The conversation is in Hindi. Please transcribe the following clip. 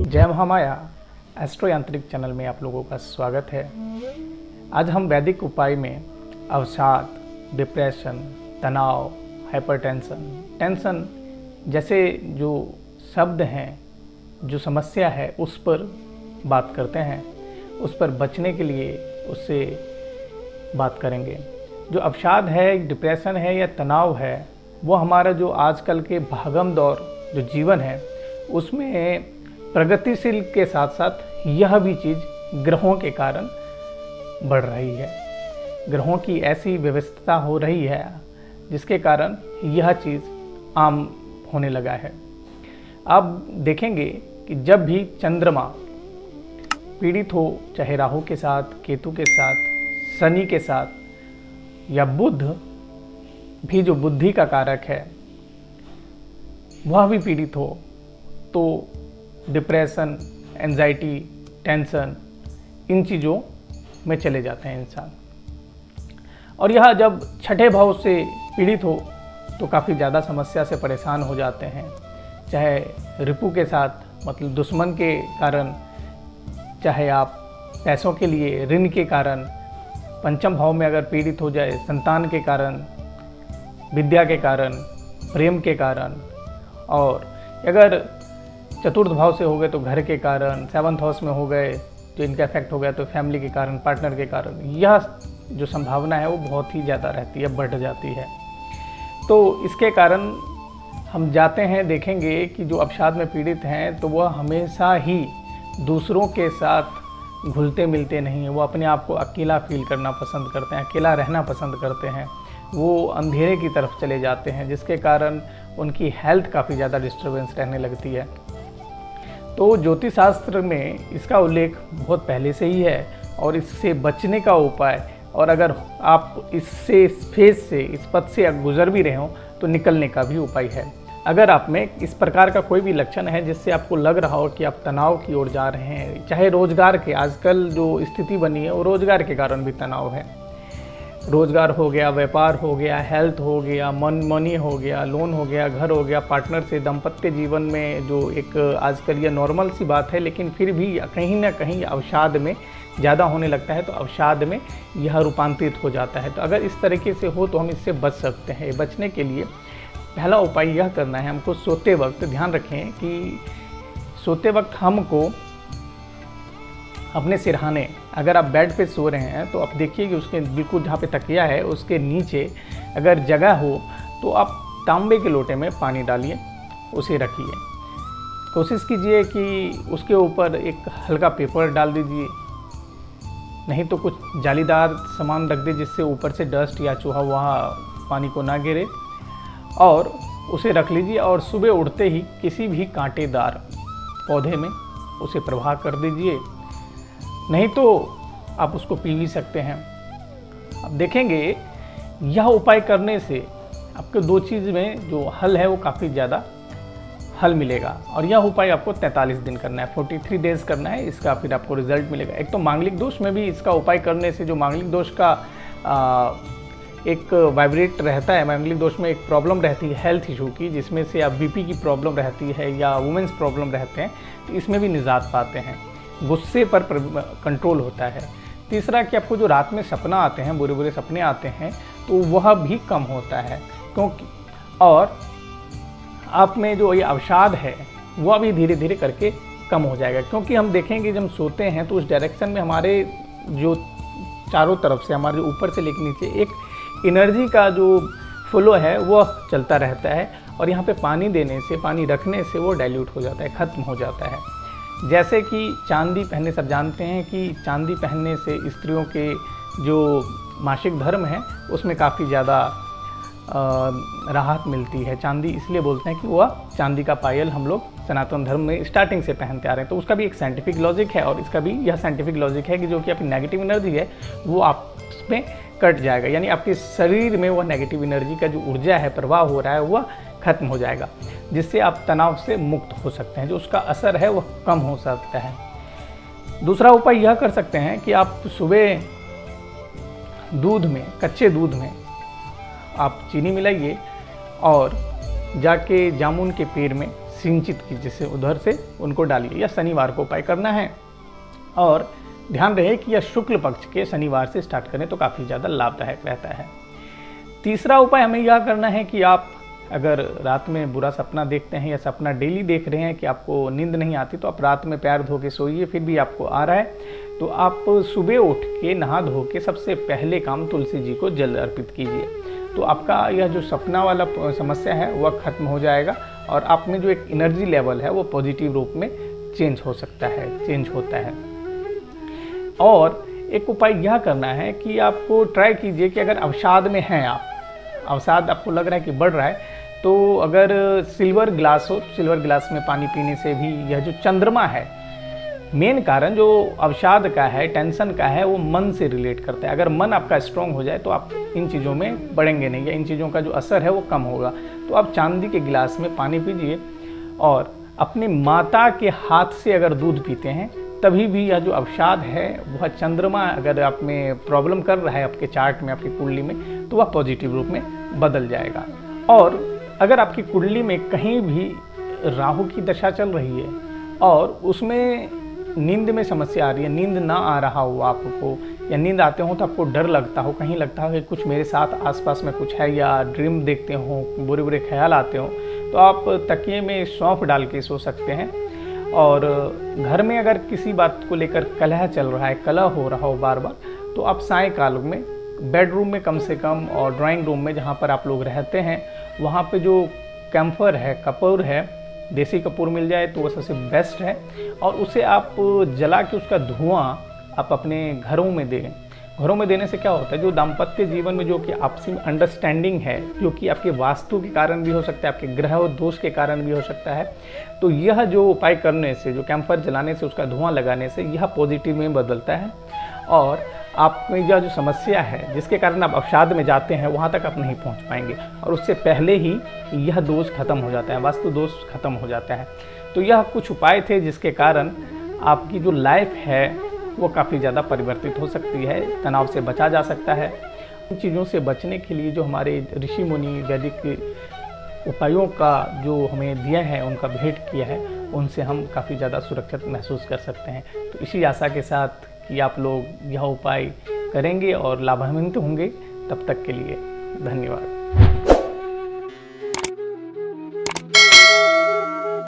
जय महामाया एस्ट्रो यांत्रिक चैनल में आप लोगों का स्वागत है। आज हम वैदिक उपाय में अवसाद, डिप्रेशन, तनाव, हाइपरटेंशन, टेंशन जैसे जो शब्द हैं, जो समस्या है उस पर बात करते हैं। उस पर बचने के लिए उससे बात करेंगे। जो अवसाद है, डिप्रेशन है या तनाव है, वो हमारा जो आजकल के भागम दौर जो जीवन है उसमें प्रगतिशील के साथ साथ यह भी चीज़ ग्रहों के कारण बढ़ रही है। ग्रहों की ऐसी व्यवस्था हो रही है जिसके कारण यह चीज़ आम होने लगा है। अब देखेंगे कि जब भी चंद्रमा पीड़ित हो, चाहे राहु के साथ, केतु के साथ, शनि के साथ या बुध भी जो बुद्धि का कारक है वह भी पीड़ित हो, तो डिप्रेशन, एंजाइटी, टेंशन इन चीज़ों में चले जाते हैं इंसान। और यह जब छठे भाव से पीड़ित हो तो काफ़ी ज़्यादा समस्या से परेशान हो जाते हैं, चाहे रिपु के साथ मतलब दुश्मन के कारण, चाहे आप पैसों के लिए ऋण के कारण, पंचम भाव में अगर पीड़ित हो जाए संतान के कारण, विद्या के कारण, प्रेम के कारण, और अगर चतुर्थ भाव से हो गए तो घर के कारण, सेवंथ हाउस में हो गए तो इनका इफेक्ट हो गया तो फैमिली के कारण, पार्टनर के कारण, यह जो संभावना है वो बहुत ही ज़्यादा रहती है, बढ़ जाती है। तो इसके कारण हम जाते हैं, देखेंगे कि जो अवसाद में पीड़ित हैं तो वह हमेशा ही दूसरों के साथ घुलते मिलते नहीं हैं। वो अपने आप को अकेला फील करना पसंद करते हैं, अकेला रहना पसंद करते हैं। वो अंधेरे की तरफ चले जाते हैं जिसके कारण उनकी हेल्थ काफ़ी ज़्यादा डिस्टर्बेंस रहने लगती है। तो ज्योतिष शास्त्र में इसका उल्लेख बहुत पहले से ही है और इससे बचने का उपाय, और अगर आप इससे, इस फेज से, इस पथ से गुजर भी रहे हो तो निकलने का भी उपाय है। अगर आप में इस प्रकार का कोई भी लक्षण है जिससे आपको लग रहा हो कि आप तनाव की ओर जा रहे हैं, चाहे रोजगार के, आजकल जो स्थिति बनी है वो रोजगार के कारण भी तनाव है। रोजगार हो गया, व्यापार हो गया, हेल्थ हो गया, मनी हो गया, लोन हो गया, घर हो गया, पार्टनर से, दाम्पत्य जीवन में जो एक आजकल ये नॉर्मल सी बात है, लेकिन फिर भी कहीं ना कहीं अवसाद में ज़्यादा होने लगता है, तो अवसाद में यह रूपांतरित हो जाता है। तो अगर इस तरीके से हो तो हम इससे बच सकते हैं। बचने के लिए पहला उपाय यह करना है हमको, सोते वक्त ध्यान रखें कि सोते वक्त हमको अपने सिरहाने, अगर आप बेड पे सो रहे हैं तो आप देखिए कि उसके बिल्कुल जहाँ पे तकिया है उसके नीचे अगर जगह हो तो आप तांबे के लोटे में पानी डालिए, उसे रखिए। कोशिश कीजिए कि उसके ऊपर एक हल्का पेपर डाल दीजिए, नहीं तो कुछ जालीदार सामान रख दे जिससे ऊपर से डस्ट या चूहा वहाँ पानी को ना गिरे, और उसे रख लीजिए। और सुबह उठते ही किसी भी कांटेदार पौधे में उसे प्रवाह कर दीजिए, नहीं तो आप उसको पी भी सकते हैं। अब देखेंगे यह उपाय करने से आपके दो चीज़ में जो हल है वो काफ़ी ज़्यादा हल मिलेगा। और यह उपाय आपको 43 दिन करना है, 43 डेज करना है, इसका फिर आपको रिजल्ट मिलेगा। एक तो मांगलिक दोष में भी इसका उपाय करने से, जो मांगलिक दोष का एक वाइब्रेट रहता है, मांगलिक दोष में एक प्रॉब्लम रहती है हेल्थ इशू की, जिसमें से आप बीपी की प्रॉब्लम रहती है या वुमेन्स प्रॉब्लम रहते हैं, तो इसमें भी निजात पाते हैं। गुस्से पर कंट्रोल होता है। तीसरा कि आपको जो रात में सपना आते हैं, बुरे बुरे सपने आते हैं, तो वह भी कम होता है, क्योंकि और आप में जो ये अवसाद है वह भी धीरे धीरे करके कम हो जाएगा। क्योंकि हम देखेंगे जब हम सोते हैं तो उस डायरेक्शन में हमारे जो चारों तरफ से, हमारे ऊपर से लेकर नीचे एक एनर्जी का जो फ्लो है वह चलता रहता है, और यहाँ पे पानी देने से, पानी रखने से वो डाइल्यूट हो जाता है, ख़त्म हो जाता है। जैसे कि चांदी पहनने, सब जानते हैं कि चांदी पहनने से स्त्रियों के जो मासिक धर्म है उसमें काफ़ी ज़्यादा राहत मिलती है। चांदी इसलिए बोलते हैं कि वह चांदी का पायल हम लोग सनातन धर्म में स्टार्टिंग से पहनते आ रहे हैं, तो उसका भी एक साइंटिफिक लॉजिक है, और इसका भी यह साइंटिफिक लॉजिक है कि जो कि आपकी नेगेटिव एनर्जी है वो आप में कट जाएगा, यानी आपके शरीर में वह नेगेटिव एनर्जी का जो ऊर्जा है, प्रवाह हो रहा है, वह खत्म हो जाएगा, जिससे आप तनाव से मुक्त हो सकते हैं, जो उसका असर है वह कम हो सकता है। दूसरा उपाय यह कर सकते हैं कि आप सुबह दूध में, कच्चे दूध में आप चीनी मिलाइए और जाके जामुन के पेड़ में सिंचित कीजिए, से उधर से उनको डालिए। या शनिवार को उपाय करना है और ध्यान रहे कि यह शुक्ल पक्ष के शनिवार से स्टार्ट करें तो काफ़ी ज़्यादा लाभदायक रहता है। तीसरा उपाय हमें यह करना है कि आप अगर रात में बुरा सपना देखते हैं या सपना डेली देख रहे हैं कि आपको नींद नहीं आती, तो आप रात में पैर धो के सोइए, फिर भी आपको आ रहा है तो आप सुबह उठ के नहा धो के सबसे पहले काम तुलसी जी को जल अर्पित कीजिए। तो आपका यह जो सपना वाला समस्या है वह खत्म हो जाएगा और आप में जो एक एनर्जी लेवल है वो पॉजिटिव रूप में चेंज होता है। और एक उपाय यह करना है कि आपको ट्राई कीजिए कि अगर अवसाद में हैं आप, अवसाद आपको लग रहा है कि बढ़ रहा है, तो अगर सिल्वर ग्लास हो, सिल्वर ग्लास में पानी पीने से भी यह जो चंद्रमा है, मेन कारण जो अवसाद का है, टेंशन का है, वो मन से रिलेट करता है। अगर मन आपका स्ट्रांग हो जाए तो आप इन चीज़ों में बढ़ेंगे नहीं या इन चीज़ों का जो असर है वो कम होगा। तो आप चांदी के गिलास में पानी पीजिए और अपनी माता के हाथ से अगर दूध पीते हैं तभी भी यह जो अवसाद है वह चंद्रमा अगर आप में प्रॉब्लम कर रहा है आपके चार्ट में, आपकी कुंडली में, तो वह पॉजिटिव रूप में बदल जाएगा। और अगर आपकी कुंडली में कहीं भी राहु की दशा चल रही है और उसमें नींद में समस्या आ रही है, नींद ना आ रहा हो आपको, या नींद आते हो तो आपको डर लगता हो, कहीं लगता हो कि कुछ मेरे साथ आसपास में कुछ है, या ड्रीम देखते हो, बुरे बुरे ख्याल आते हो, तो आप तकिए में सौंफ डाल के सो सकते हैं। और घर में अगर किसी बात को लेकर कलह चल रहा है, कलह हो रहा हो बार बार, तो आप सायंकाल में बेडरूम में कम से कम और ड्राइंग रूम में जहाँ पर आप लोग रहते हैं वहाँ पे जो कैम्फर है, कपूर है, देसी कपूर मिल जाए तो वो सबसे बेस्ट है। और उसे आप जला के उसका धुआं आप अपने घरों में दें। घरों में देने से क्या होता है, जो दाम्पत्य जीवन में जो कि आपसी अंडरस्टैंडिंग है, जो कि आपके वास्तु के कारण भी हो सकता है, आपके ग्रह और दोष के कारण भी हो सकता है, तो यह जो उपाय करने से, जो कैम्फर जलाने से, उसका धुआं लगाने से यह पॉजिटिव में बदलता है और आप में यह जो समस्या है जिसके कारण आप अवसाद में जाते हैं वहाँ तक आप नहीं पहुँच पाएंगे और उससे पहले ही यह दोष खत्म हो जाता है, वास्तु दोष खत्म हो जाता है। तो यह कुछ उपाय थे जिसके कारण आपकी जो लाइफ है वो काफ़ी ज़्यादा परिवर्तित हो सकती है, तनाव से बचा जा सकता है। इन चीज़ों से बचने के लिए जो हमारे ऋषि मुनि वैदिक उपायों का जो हमें दिया है, उनका भेंट किया है, उनसे हम काफ़ी ज़्यादा सुरक्षित महसूस कर सकते हैं। तो इसी आशा के साथ कि आप लोग यह उपाय करेंगे और लाभान्वित होंगे, तब तक के लिए धन्यवाद।